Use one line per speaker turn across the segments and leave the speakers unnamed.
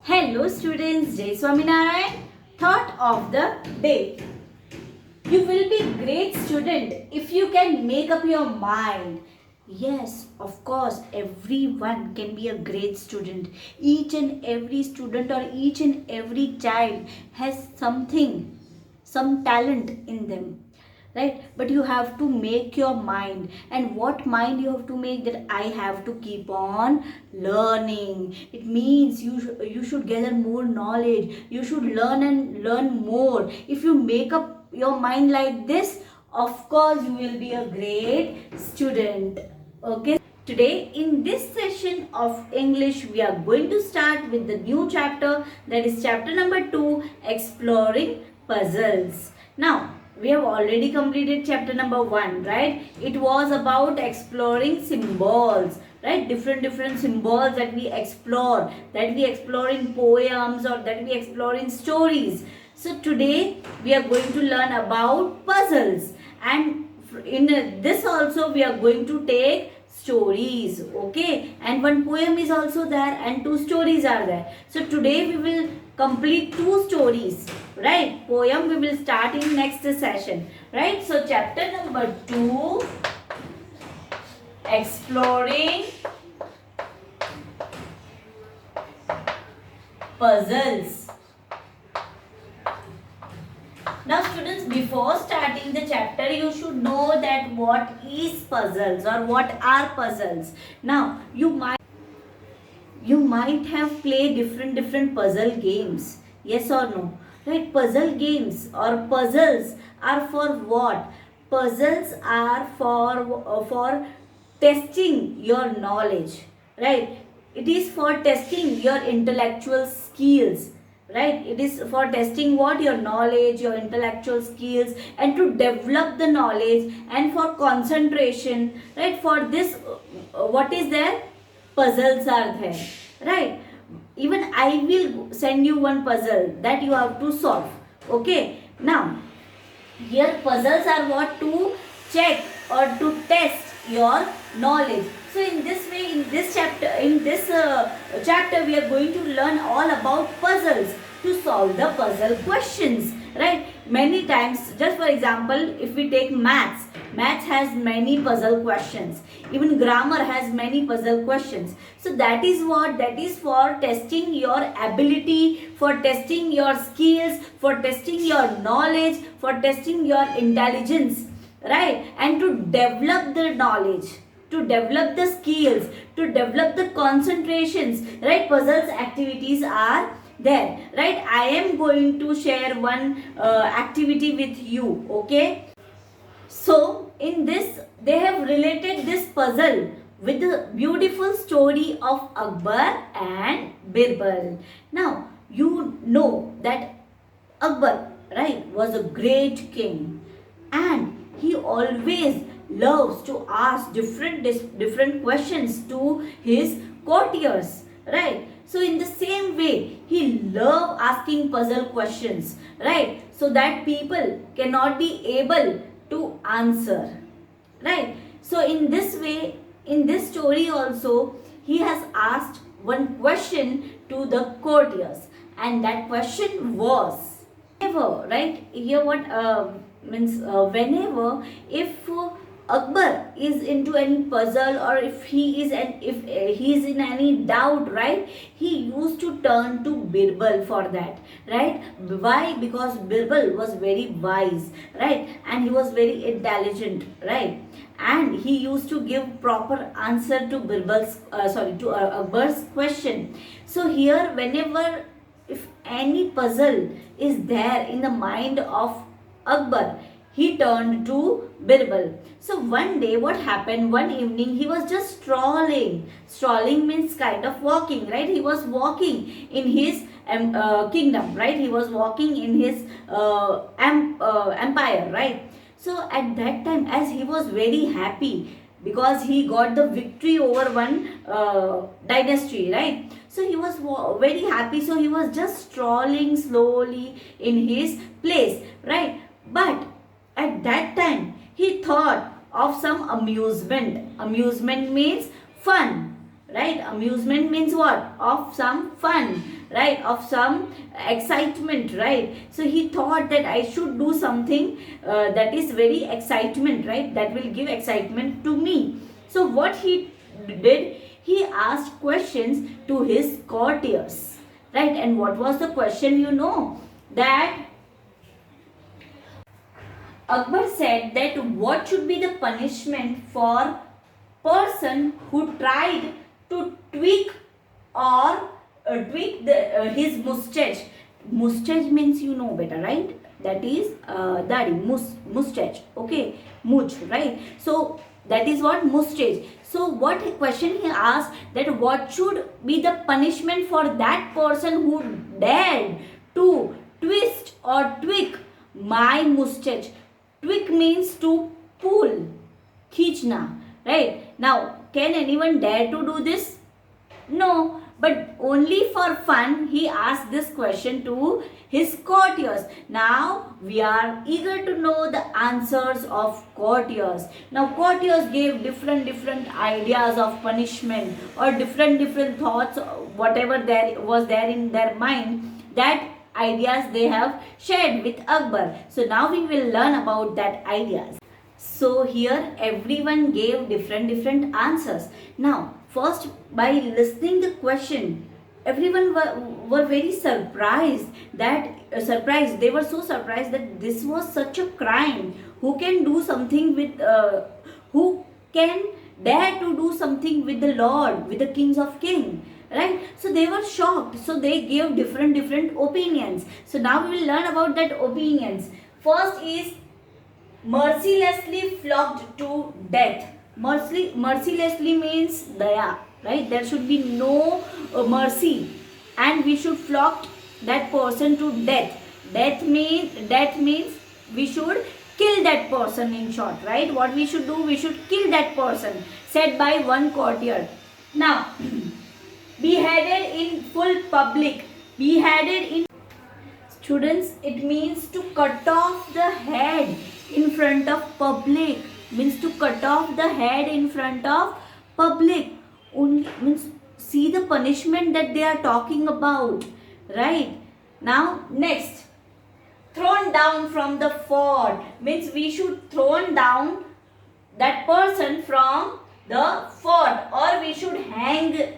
Hello students, Jai Swaminarayan. Thought of the day. You will be great student if you can make up your mind. Yes, of course, everyone can be a great student. Each and every student or each and every child has something, some talent in them, right? But you have to make your mind. And what mind you have to make? That I have to keep on learning. It means you should gather more knowledge. You should learn and learn more. If you make up your mind like this, of course you will be a great student. Okay, today in this session of English we are going to start with the new chapter, that is chapter number 2, exploring puzzles. Now we have already completed chapter number 1, right? It was about exploring symbols, right? Different symbols that we explore in poems or that we explore in stories. So today we are going to learn about puzzles, and in this also we are going to take stories, okay? And one poem is also there and 2 stories are there. So today we will complete 2 stories, right? Poem we will start in next session, right? So chapter number 2, exploring puzzles. Now students, before starting the chapter, you should know that what is puzzles or what are puzzles. Now you might have played different puzzle games, yes or no, right? Puzzle games or puzzles are for what? Puzzles are for testing your knowledge, right? It is for testing your intellectual skills, right? It is for testing what? Your knowledge, your intellectual skills, and to develop the knowledge, and for concentration, right? For this what is there? Puzzles are there, right? Even I will send you one puzzle that you have to solve, okay? Now here puzzles are what? To check or to test your knowledge. So in this way, in this chapter we are going to learn all about puzzles, to solve the puzzle questions, right? Many times, just for example, if we take maths has many puzzle questions. Even grammar has many puzzle questions. So that is what? That is for testing your ability, for testing your skills, for testing your knowledge, for testing your intelligence, right? And to develop the knowledge, to develop the skills, to develop the concentrations, right? Puzzles activities are there, right? I am going to share one activity with you, okay? So in this, they have related this puzzle with the beautiful story of Akbar and Birbal. Now you know that Akbar, right, was a great king, and he always loves to ask different questions to his courtiers, right? So in the same way, he loved asking puzzle questions, right? So that people cannot be able to answer, right? So in this way, in this story also, he has asked one question to the courtiers, and that question was, whenever, right? Here what means whenever, if Akbar is into any puzzle, or if he is in any doubt, right, he used to turn to Birbal for that, right? Why? Because Birbal was very wise, right, and he was very intelligent, right, and he used to give proper answer to Akbar's question. So here, whenever if any puzzle is there in the mind of Akbar, he turned to Birbal. So one day what happened? One evening he was just strolling. Strolling means kind of walking, right? He was walking in his kingdom, right? He was walking in his empire, right? So at that time, as he was very happy because he got the victory over one dynasty, right? So he was very happy. So he was just strolling slowly in his place, right? But at that time, he thought of some amusement. Amusement means fun, right? Amusement means what? Of some fun, right? Of some excitement, right? So he thought that I should do something that is very excitement, right? That will give excitement to me. So what he did, he asked questions to his courtiers, right? And what was the question? You know that Akbar said that what should be the punishment for person who tried to tweak or his mustache. Mustache means you know better, right? That is daddy, mustache. Okay, much, right? So that is what mustache. So what question he asked, that what should be the punishment for that person who dared to twist or tweak my mustache. Tweak means to pull, खींचना, right? Now, can anyone dare to do this? No, but only for fun he asked this question to his courtiers. Now we are eager to know the answers of courtiers. Now courtiers gave different ideas of punishment or different thoughts, whatever there was there in their mind, that ideas they have shared with Akbar. So now we will learn about that ideas. So here everyone gave different answers. Now first, by listening the question, everyone were very surprised that they were so surprised that this was such a crime. Who can do something with who can dare to do something with the Lord, with the kings of king, right? So they were shocked. So they gave different opinions. So now we will learn about that opinions. First is mercilessly flogged to death. Mercilessly means daya, right? There should be no mercy, and we should flog that person to death. Death means we should kill that person, in short, right? What we should do, we should kill that person, said by one courtier. Now beheaded in full public. Beheaded in, students, it means to cut off the head in front of public. Means to cut off the head in front of public. Only means, see the punishment that they are talking about, right? Now next, thrown down from the fort. Means we should thrown down that person from the fort, or we should hang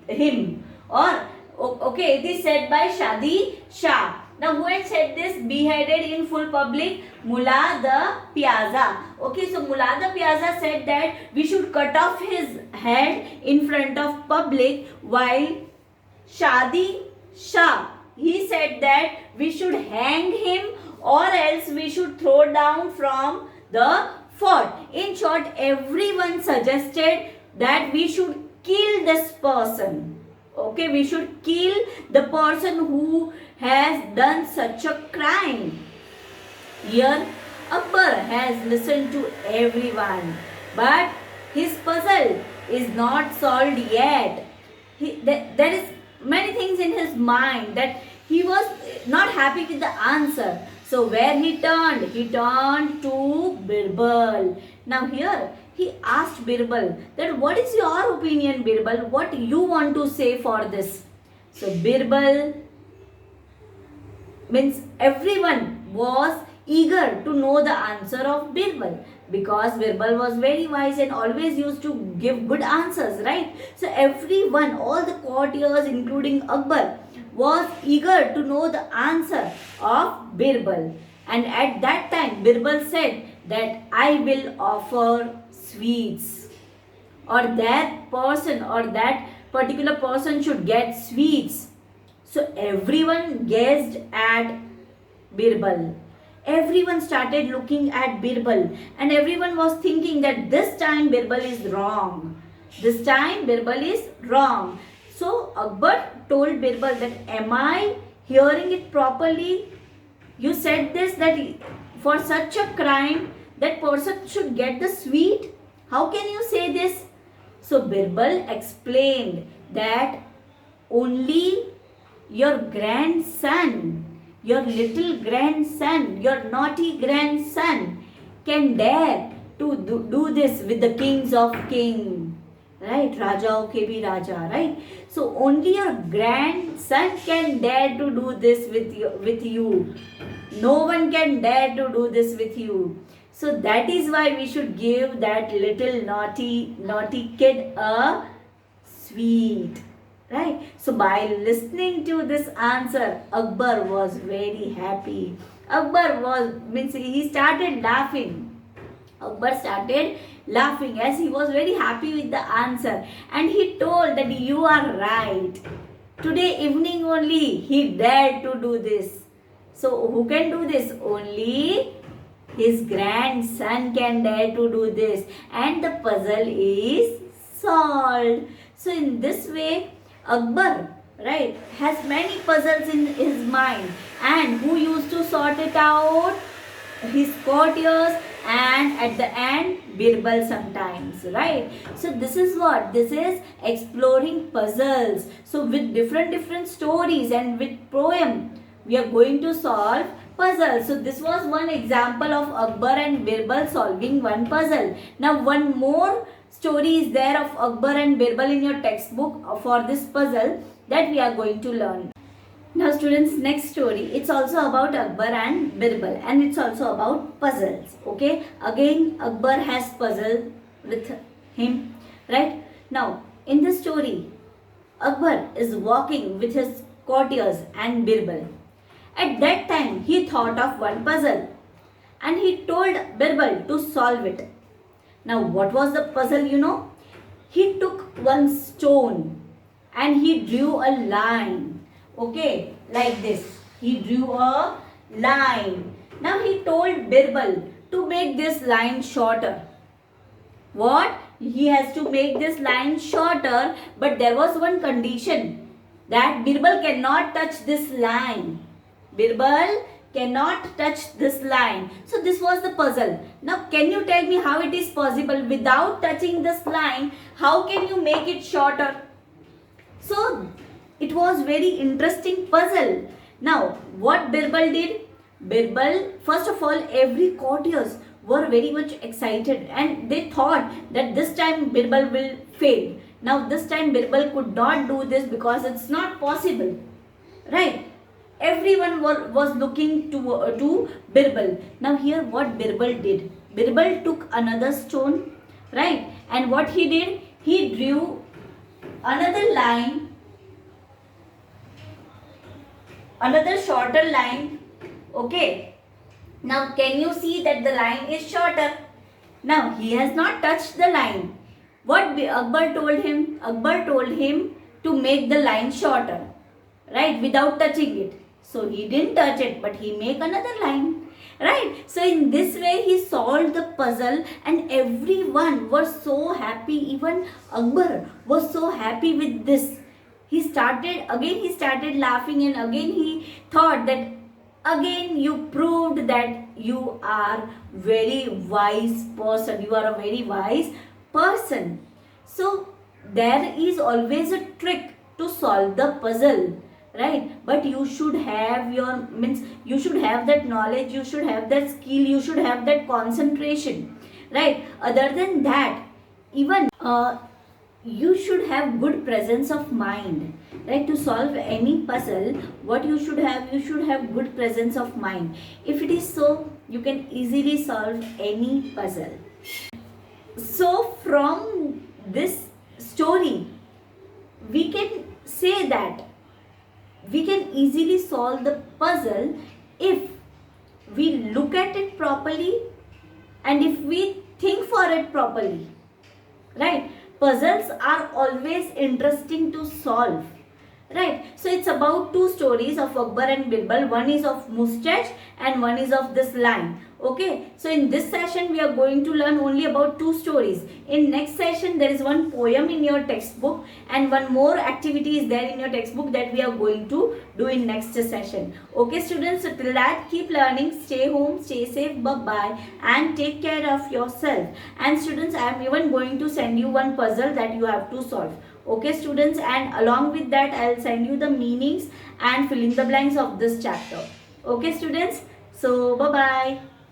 him, or okay, this said by Shadi Shah. Now who had said this? Beheaded in full public? Mullah the Piazza. Okay, so Mullah the Piazza said that we should cut off his head in front of public, while Shadi Shah, he said that we should hang him, or else we should throw down from the fort. In short, everyone suggested that we should kill this person. Okay, we should kill the person who has done such a crime. Here Akbar has listened to everyone, but his puzzle is not solved yet. There is many things in his mind that he was not happy with the answer. So where he turned to Birbal. Now here he asked Birbal that what is your opinion, Birbal? What you want to say for this? So Birbal, means everyone was eager to know the answer of Birbal, because Birbal was very wise and always used to give good answers, right? So everyone, all the courtiers including Akbar, was eager to know the answer of Birbal. And at that time Birbal said that I will offer sweets, or that person or that particular person should get sweets. So everyone gazed at Birbal. Everyone started looking at Birbal, and everyone was thinking that this time Birbal is wrong. This time Birbal is wrong. So Akbar told Birbal that, am I hearing it properly? You said this, that for such a crime that person should get the sweet? How can you say this? So Birbal explained that only your grandson, your little grandson, your naughty grandson can dare to do this with the kings of kings. right? Rajao ke bhi raja, right? So only your grandson can dare to do this with you. No one can dare to do this with you. So that is why we should give that little naughty kid a sweet. Right? So by listening to this answer, Akbar was very happy. Akbar means he started laughing. Akbar started laughing as he was very happy with the answer, and he told that you are right. Today evening only he dared to do this. So who can do this? Only his grandson can dare to do this, and the puzzle is solved. So in this way, Akbar, right, has many puzzles in his mind, and who used to sort it out? His courtiers, and at the end Birbal sometimes, right? So this is what, this is exploring puzzles. So with different stories and with poem we are going to solve puzzles. So this was one example of Akbar and Birbal solving one puzzle. Now one more story is there of Akbar and Birbal in your textbook for this puzzle that we are going to learn. Now students, next story, it's also about Akbar and Birbal, and it's also about puzzles. Okay, again Akbar has puzzle with him, right? Now in this story, Akbar is walking with his courtiers and Birbal. At that time he thought of one puzzle and he told Birbal to solve it. Now what was the puzzle, you know? He took one stone and he drew a line. Okay, like this. He drew a line. Now he told Birbal to make this line shorter. What? He has to make this line shorter, but there was one condition, that Birbal cannot touch this line. Birbal cannot touch this line. So this was the puzzle. Now can you tell me how it is possible without touching this line? How can you make it shorter? So it was very interesting puzzle. Now what Birbal did? Birbal, first of all, every courtiers were very much excited and they thought that this time Birbal will fail. Now this time Birbal could not do this because it's not possible. Right? Everyone was looking to Birbal. Now here what Birbal did? Birbal took another stone, right? And what he did? He drew another line, another shorter line. Okay. Now can you see that the line is shorter? Now he has not touched the line. What Akbar told him? Akbar told him to make the line shorter, right, without touching it. So he didn't touch it, but he made another line, right? So in this way he solved the puzzle and everyone was so happy. Even Akbar was so happy with this. He started laughing, and again he thought that again you proved that you are very wise person. You are a very wise person. So there is always a trick to solve the puzzle, right? But you should have you should have that knowledge, you should have that skill, you should have that concentration, right? Other than that, even you should have good presence of mind, right? To solve any puzzle, what you should have good presence of mind. If it is so, you can easily solve any puzzle. So from this story we can say that we can easily solve the puzzle if we look at it properly and if we think for it properly, right? Puzzles are always interesting to solve, right? So it's about two stories of Akbar and Birbal. One is of mustache and one is of this line. Okay, so in this session we are going to learn only about two stories. In next session there is one poem in your textbook and one more activity is there in your textbook that we are going to do in next session. Okay students, so till that keep learning, stay home, stay safe, bye bye, and take care of yourself. And students, I am even going to send you one puzzle that you have to solve. Okay students, and along with that I will send you the meanings and fill in the blanks of this chapter. Okay students, so bye bye.